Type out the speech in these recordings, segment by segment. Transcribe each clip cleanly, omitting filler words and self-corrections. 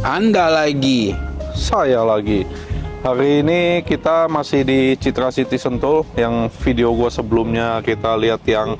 Anda lagi. Saya lagi. Hari ini kita masih di Citra City Sentul. Yang video gua sebelumnya kita lihat yang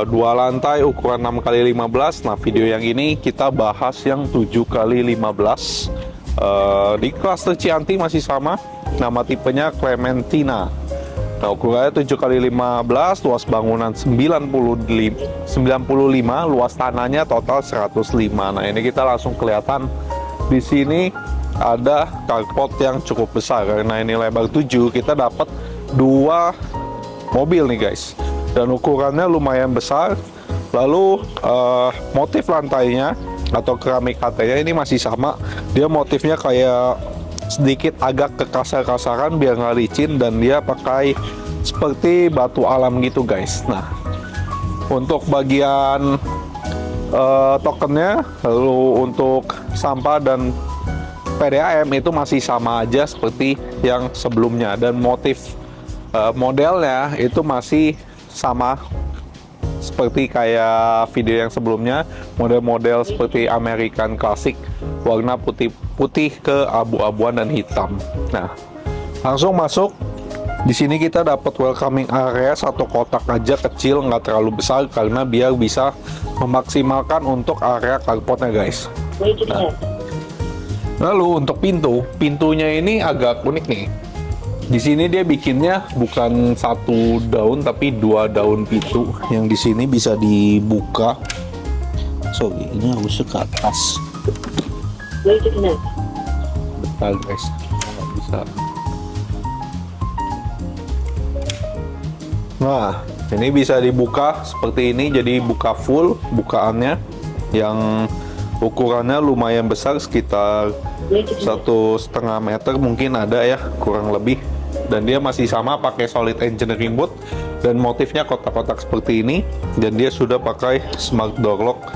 dua lantai ukuran 6x15. Nah, video yang ini kita bahas yang 7x15. Di klaster Cianti masih sama. Nama tipenya Clementina. Nah, ukurannya 7x15, luas bangunan 95, luas tanahnya total 105. Nah, ini kita langsung kelihatan di sini ada carport yang cukup besar. Karena ini lebar 7, kita dapat dua mobil nih guys. Dan ukurannya lumayan besar. Lalu motif lantainya atau keramik katanya ini masih sama. Dia motifnya kayak sedikit agak kekasar-kasaran biar nggak licin, dan dia pakai seperti batu alam gitu guys. Nah, untuk bagian tokennya, lalu untuk sampah dan PDAM itu masih sama aja seperti yang sebelumnya, dan motif modelnya itu masih sama seperti kayak video yang sebelumnya, model-model seperti American Classic, warna putih ke abu-abuan dan hitam. Nah, langsung masuk. Di sini kita dapat welcoming area satu kotak aja, kecil, nggak terlalu besar, karena biar bisa memaksimalkan untuk area carportnya guys. Nah, lalu untuk pintunya ini agak unik nih. Di sini dia bikinnya bukan satu daun tapi dua daun pintu yang di sini bisa dibuka. Sorry, ini harusnya ke atas. Bentar guys, nggak bisa. Nah, ini bisa dibuka seperti ini, jadi buka full bukaannya, yang ukurannya lumayan besar, sekitar 1,5 meter mungkin ada ya, kurang lebih. Dan dia masih sama pakai solid engineering board dan motifnya kotak-kotak seperti ini, dan dia sudah pakai smart door lock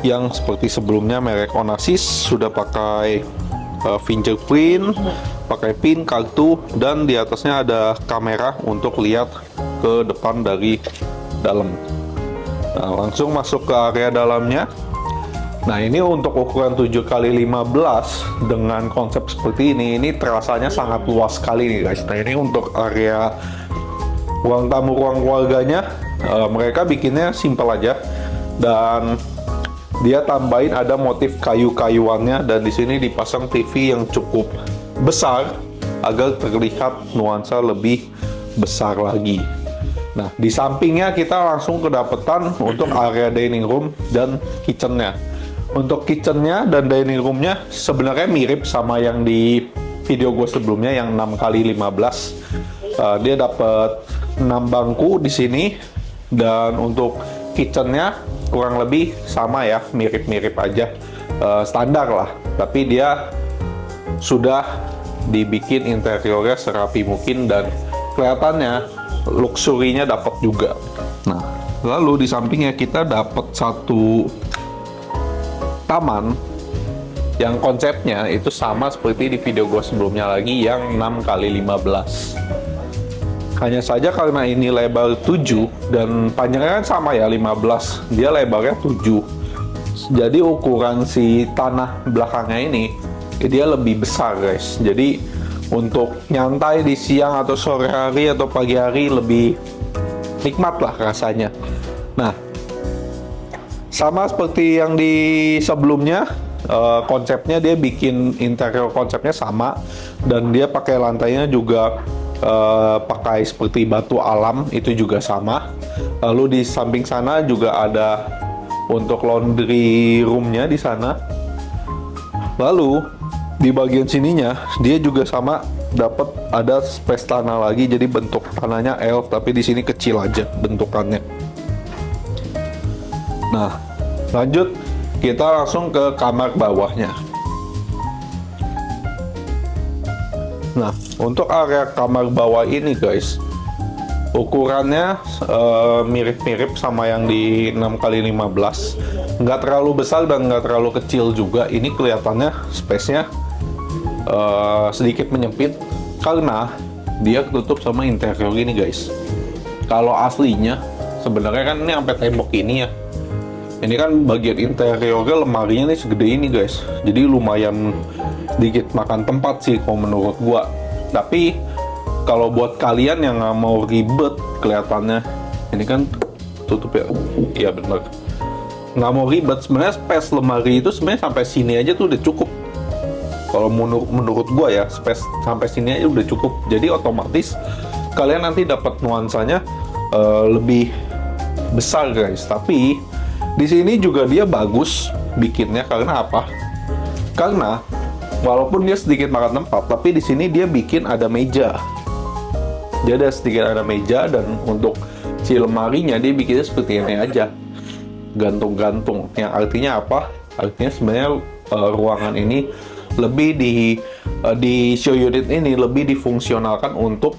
yang seperti sebelumnya merek Onassis, sudah pakai fingerprint, pakai pin, kartu, dan di atasnya ada kamera untuk lihat ke depan dari dalam. Nah, langsung masuk ke area dalamnya. Nah, ini untuk ukuran 7x15 dengan konsep seperti ini terasanya sangat luas sekali nih guys. Nah, ini untuk area ruang tamu, ruang keluarganya, mereka bikinnya simple aja, dan dia tambahin ada motif kayu-kayuannya, dan di sini dipasang TV yang cukup besar agar terlihat nuansa lebih besar lagi. Nah, di sampingnya kita langsung kedapetan untuk area dining room dan kitchennya. Untuk kitchennya dan dining roomnya sebenarnya mirip sama yang di video gue sebelumnya yang 6x15. Dia dapat 6 bangku di sini, dan untuk kitchennya kurang lebih sama ya, mirip-mirip aja, standar lah. Tapi dia sudah dibikin interiornya serapi mungkin, dan kelihatannya luxury-nya dapat juga. Nah, lalu di sampingnya kita dapat satu taman yang konsepnya itu sama seperti di video gue sebelumnya lagi yang 6x15. Hanya saja karena ini lebar 7 dan panjangnya kan sama ya 15, dia lebarnya 7. Jadi ukuran si tanah belakangnya ini dia lebih besar guys. Jadi untuk nyantai di siang atau sore hari atau pagi hari lebih nikmat lah rasanya. Nah, sama seperti yang di sebelumnya, konsepnya dia bikin interior konsepnya sama, dan dia pakai lantainya juga pakai seperti batu alam, itu juga sama. Lalu di samping sana juga ada untuk laundry roomnya di sana. Lalu di bagian sininya dia juga sama, dapat ada space tanah lagi, jadi bentuk tanahnya L tapi di sini kecil aja bentukannya. Nah, lanjut kita langsung ke kamar bawahnya. Nah, untuk area kamar bawah ini guys, ukurannya mirip-mirip sama yang di 6x15, nggak terlalu besar dan nggak terlalu kecil juga. Ini kelihatannya space-nya sedikit menyempit karena dia ketutup sama interior ini guys. Kalau aslinya sebenarnya kan ini sampai tembok ini ya, Ini kan bagian interiornya, lemarinya nih segede ini guys. Jadi lumayan sedikit makan tempat sih kalau menurut gua. Tapi kalau buat kalian yang nggak mau ribet kelihatannya, ini kan tutup ya. Iya bener. Nggak mau ribet, sebenarnya space lemari itu sebenarnya sampai sini aja tuh udah cukup. Kalau menurut gua ya, space sampai sini aja udah cukup. Jadi otomatis kalian nanti dapat nuansanya lebih besar guys. Tapi di sini juga dia bagus bikinnya karena apa? Karena walaupun dia sedikit makan tempat, tapi di sini dia bikin ada meja. Dia ada sedikit ada meja, dan untuk si lemarinya dia bikinnya seperti ini aja, gantung-gantung. Yang artinya apa? Artinya sebenarnya ruangan ini lebih di show unit ini lebih difungsionalkan untuk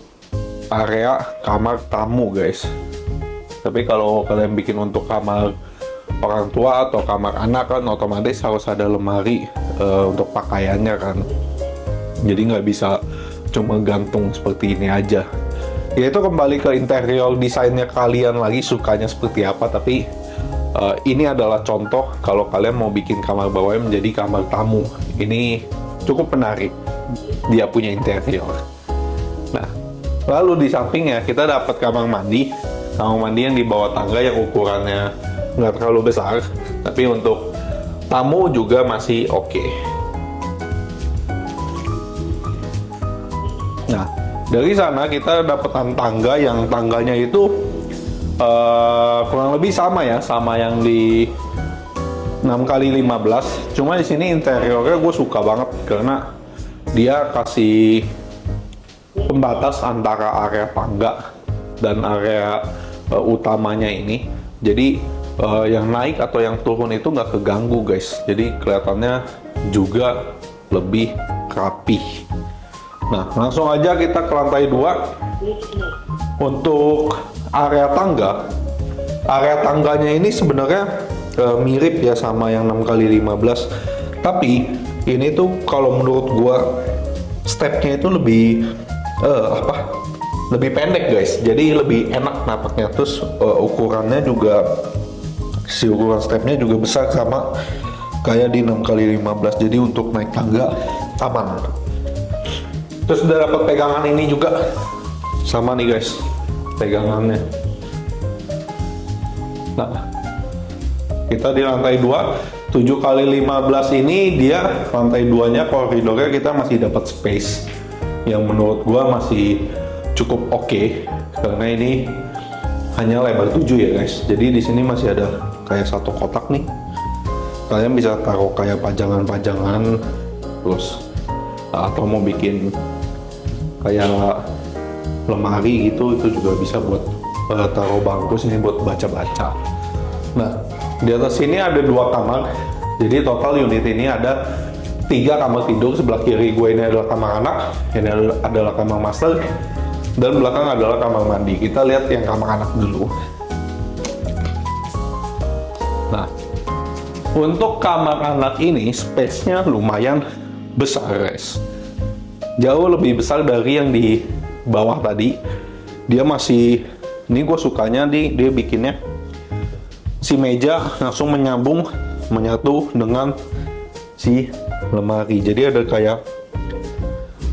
area kamar tamu guys. Tapi kalau kalian bikin untuk kamar orang tua atau kamar anak kan otomatis harus ada lemari untuk pakaiannya kan. Jadi nggak bisa cuma gantung seperti ini aja. Ya itu kembali ke interior desainnya kalian lagi, sukanya seperti apa. Tapi ini adalah contoh kalau kalian mau bikin kamar bawahnya menjadi kamar tamu. Ini cukup menarik, dia punya interior. Nah, lalu di sampingnya kita dapat kamar mandi. Kamar mandi yang di bawah tangga yang ukurannya nggak terlalu besar, tapi untuk tamu juga masih oke. Nah, dari sana kita dapat tangga, yang tangganya itu kurang lebih sama ya, sama yang di 6x15. Cuma di sini interiornya gue suka banget karena dia kasih pembatas antara area tangga dan area utamanya ini. Jadi yang naik atau yang turun itu nggak keganggu guys. Jadi kelihatannya juga lebih rapi. Nah, langsung aja kita ke lantai 2. Untuk area tangganya ini sebenarnya mirip ya sama yang 6x15. Tapi ini tuh kalau menurut gua stepnya itu lebih lebih pendek guys. Jadi lebih enak napaknya. Terus ukurannya juga, si ukuran stepnya juga besar sama kayak di 6x15. Jadi untuk naik tangga aman. Terus udah dapat pegangan ini juga sama nih guys, pegangannya. Nah, kita di lantai 2, 7x15 ini dia lantai 2-nya koridornya kita masih dapat space yang menurut gua masih cukup oke, karena ini hanya lebar 7 ya guys. Jadi di sini masih ada kayak satu kotak nih. Kalian bisa taruh kayak pajangan-pajangan, terus atau mau bikin kayak lemari gitu, itu juga bisa buat taruh bangku sini buat baca-baca. Nah, di atas sini ada 2 kamar. Jadi total unit ini ada 3 kamar tidur. Sebelah kiri gue ini adalah kamar anak, ini adalah kamar master, dan belakang adalah kamar mandi. Kita lihat yang kamar anak dulu. Nah, untuk kamar anak ini space-nya lumayan besar guys. Jauh lebih besar dari yang di bawah tadi. Dia masih, ini gue sukanya dia bikinnya si meja langsung menyatu dengan si lemari. Jadi ada kayak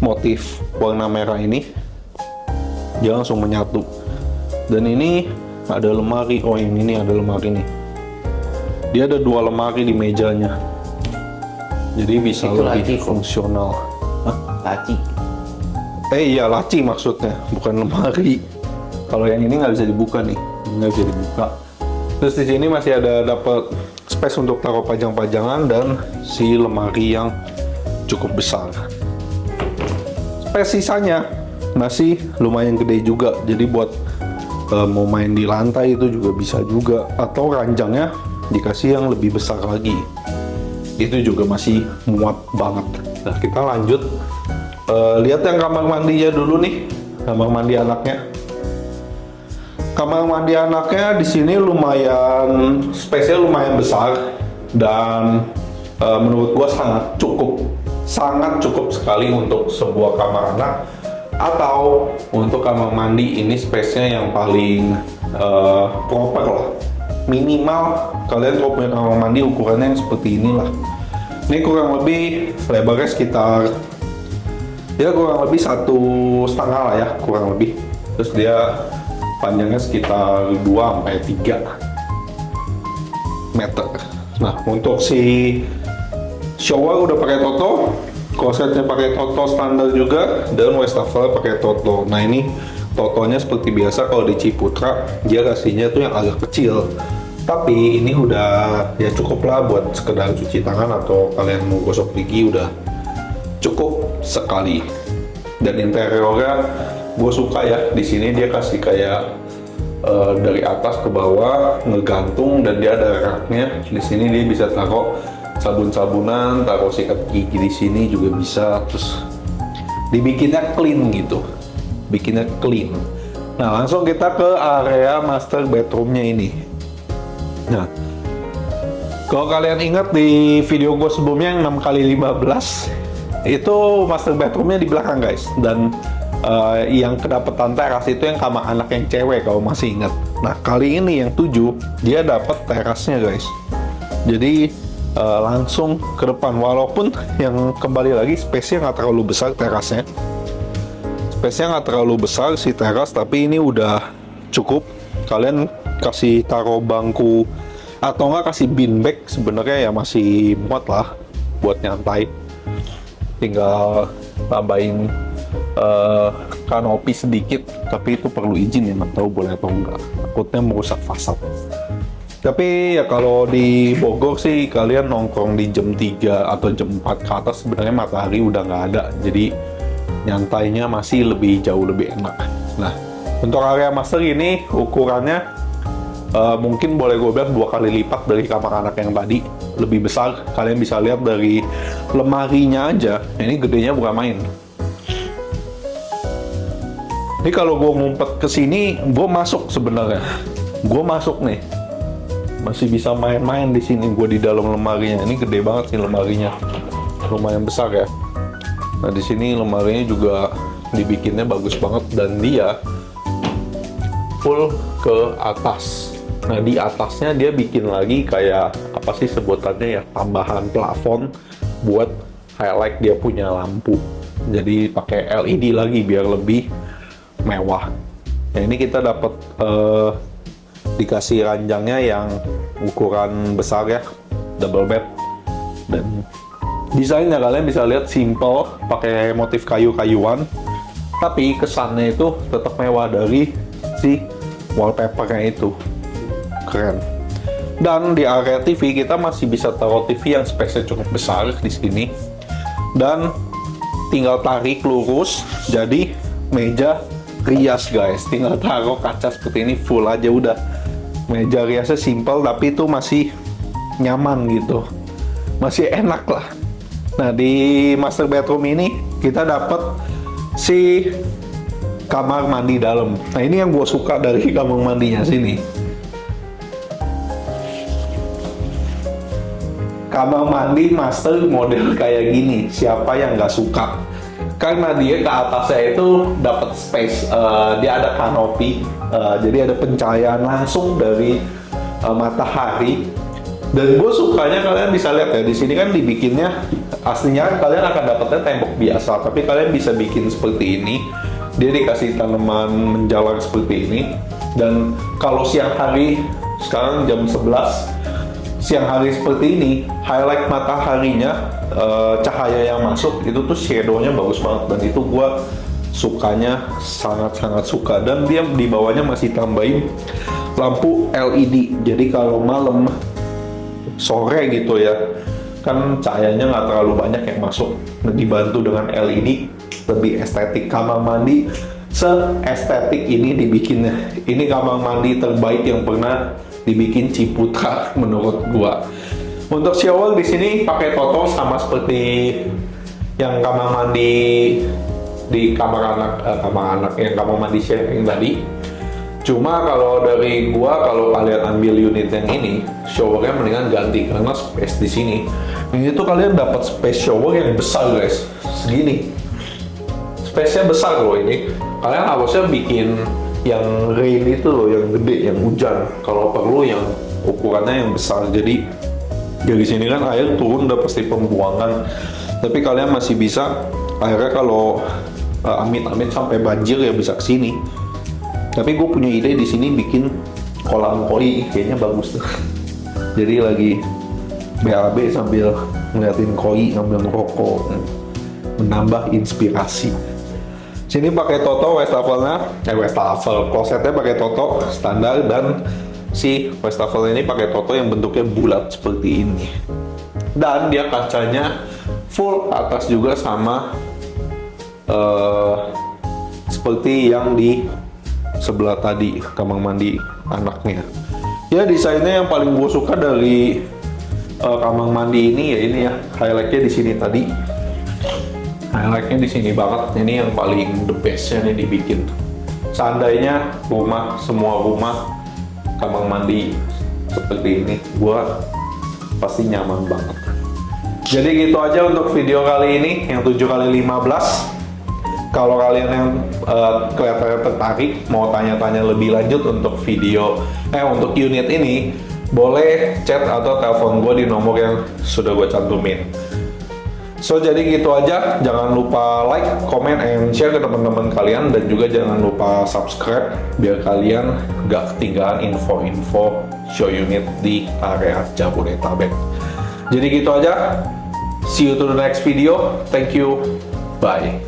motif warna merah ini, dia langsung menyatu. Dan ini ada lemari, oh ini ada lemari nih. Dia ada 2 lemari di mejanya, jadi bisa itu lebih fungsional. Hah? Laci. Iya, laci maksudnya, bukan lemari. Kalau yang ini nggak bisa dibuka nih, nggak bisa dibuka. Terus di sini masih ada dapat space untuk taruh pajang-pajangan dan si lemari yang cukup besar. Space sisanya masih lumayan gede juga, jadi buat mau main di lantai itu juga bisa juga, atau ranjangnya dikasih yang lebih besar lagi, itu juga masih muat banget. Nah, kita lanjut lihat yang kamar mandinya dulu nih, kamar mandi anaknya. Kamar mandi anaknya di sini lumayan, space-nya lumayan besar, dan menurut gua sangat cukup sekali untuk sebuah kamar anak, atau untuk kamar mandi ini space-nya yang paling proper lah. minimal kalian kalau punya kamar mandi ukurannya yang seperti inilah. Ini kurang lebih lebarnya sekitar ya kurang lebih 1,5 lah ya, kurang lebih. Terus dia panjangnya sekitar 2-3 meter. Nah, untuk si shower udah pakai Toto, klosetnya pakai Toto standar juga, dan wastafel pakai Toto. Nah, ini Totonya seperti biasa kalau di Ciputra dia kasihnya tuh yang agak kecil. Tapi ini udah ya cukup lah buat sekedar cuci tangan atau kalian mau gosok gigi, udah cukup sekali. Dan interiornya gue suka ya, di sini dia kasih kayak dari atas ke bawah ngegantung, dan dia ada raknya. Di sini dia bisa taruh sabun-sabunan, taruh sikat gigi di sini juga bisa. Terus dibikinnya clean gitu, bikinnya clean. Nah, langsung kita ke area master bedroomnya ini. Nah, kalau kalian ingat di video gue sebelumnya yang 6x15 itu master bedroomnya di belakang guys, dan yang kedapetan teras itu yang kamar anak yang cewek kalau masih ingat. Nah, kali ini yang 7 dia dapat terasnya guys, jadi langsung ke depan. Walaupun yang kembali lagi space-nya nggak terlalu besar terasnya, space-nya nggak terlalu besar si teras, tapi ini udah cukup. Kalian kasih taruh bangku atau nggak kasih bean bag sebenarnya ya masih muat lah buat nyantai. Tinggal tambahin kanopi sedikit, tapi itu perlu izin ya, nggak tahu boleh atau enggak, takutnya merusak fasad. Tapi ya kalau di Bogor sih kalian nongkrong di jam 3 atau jam 4 ke atas sebenarnya matahari udah nggak ada, jadi nyantainya masih jauh lebih enak. Nah, untuk area master ini ukurannya mungkin boleh gue bilang 2 kali lipat dari kamar anak yang tadi, lebih besar. Kalian bisa lihat dari lemarinya aja, ini gedenya bukan main. Ini kalau gue ngumpet ke sini, gue masuk sebenarnya. Gue masuk nih, masih bisa main-main di sini. Gue di dalam lemarinya. Ini gede banget sih lemarinya, lumayan besar ya. Nah, di sini lemarinya juga dibikinnya bagus banget, dan dia full ke atas. Nah, di atasnya dia bikin lagi kayak apa sih sebutannya ya, tambahan plafon buat highlight dia punya lampu. Jadi pakai LED lagi biar lebih mewah. Nah, ini kita dapat dikasih ranjangnya yang ukuran besar ya, double bed. Dan desainnya kalian bisa lihat simple, pakai motif kayu-kayuan, tapi kesannya itu tetap mewah dari si wallpapernya itu. Keren. Dan di area TV kita masih bisa taruh TV yang space-nya cukup besar di sini, dan tinggal tarik lurus jadi meja rias guys. Tinggal taruh kaca seperti ini, full aja udah. Meja riasnya simple tapi itu masih nyaman gitu, masih enak lah. Nah, di master bedroom ini kita dapat si kamar mandi dalam. Nah, ini yang gue suka dari kamar mandinya sini. Kamar mandi master model kayak gini, siapa yang nggak suka? Karena dia ke atasnya itu dapat space, dia ada kanopi, jadi ada pencahayaan langsung dari matahari. Dan gue sukanya kalian bisa lihat ya, di sini kan dibikinnya aslinya kan kalian akan dapatnya tembok biasa, tapi kalian bisa bikin seperti ini. Dia dikasih tanaman menjalar seperti ini. Dan kalau siang hari, sekarang jam 11 siang hari seperti ini, highlight mataharinya, cahaya yang masuk itu tuh shadow-nya bagus banget, dan itu gue sukanya, sangat-sangat suka. Dan dia di bawahnya masih tambahin lampu LED, jadi kalau malam sore gitu ya kan cahayanya nggak terlalu banyak yang masuk, nah, dibantu dengan LED lebih estetik. Kamar mandi se-estetik ini dibikinnya. Ini kamar mandi terbaik yang pernah dibikin Ciputra menurut gua. Untuk shower di sini pakai Toto sama seperti yang kamar mandi di kamar anak yang kamar mandi sharing tadi. Cuma kalau dari gua, kalau kalian ambil unit yang ini, showernya mendingan ganti karena space di sini. Ini tuh kalian dapat space shower yang besar guys, segini. Space-nya besar loh ini. Kalian harusnya bikin yang rain itu loh, yang gede, yang hujan. Kalau perlu yang ukurannya yang besar. Jadi dari sini kan air turun udah pasti pembuangan, tapi kalian masih bisa airnya kalau amit-amit sampai banjir ya bisa kesini. Tapi gue punya ide di sini bikin kolam koi, kayaknya bagus tuh. Jadi lagi BAB sambil ngeliatin koi, ngambil rokok, menambah inspirasi. Sini pakai Toto wastafelnya, wastafel klosetnya pakai Toto standar, dan si wastafel ini pakai Toto yang bentuknya bulat seperti ini. Dan dia kacanya full atas juga sama seperti yang di sebelah tadi kamar mandi anaknya. Ya desainnya yang paling gue suka dari kamar mandi ini ya ini ya, highlightnya di sini tadi. Highlightnya di sini banget. Ini yang paling the bestnya nih dibikin. Seandainya semua rumah kamar mandi seperti ini, gue pasti nyaman banget. Jadi gitu aja untuk video kali ini yang 7x15. Kalau kalian yang kelihatannya tertarik mau tanya-tanya lebih lanjut untuk untuk unit ini, boleh chat atau telepon gue di nomor yang sudah gue cantumin. So jadi gitu aja, jangan lupa like, comment, and share ke teman-teman kalian, dan juga jangan lupa subscribe biar kalian gak ketinggalan info-info show unit di area Jabodetabek. Jadi gitu aja, see you to the next video, thank you, bye.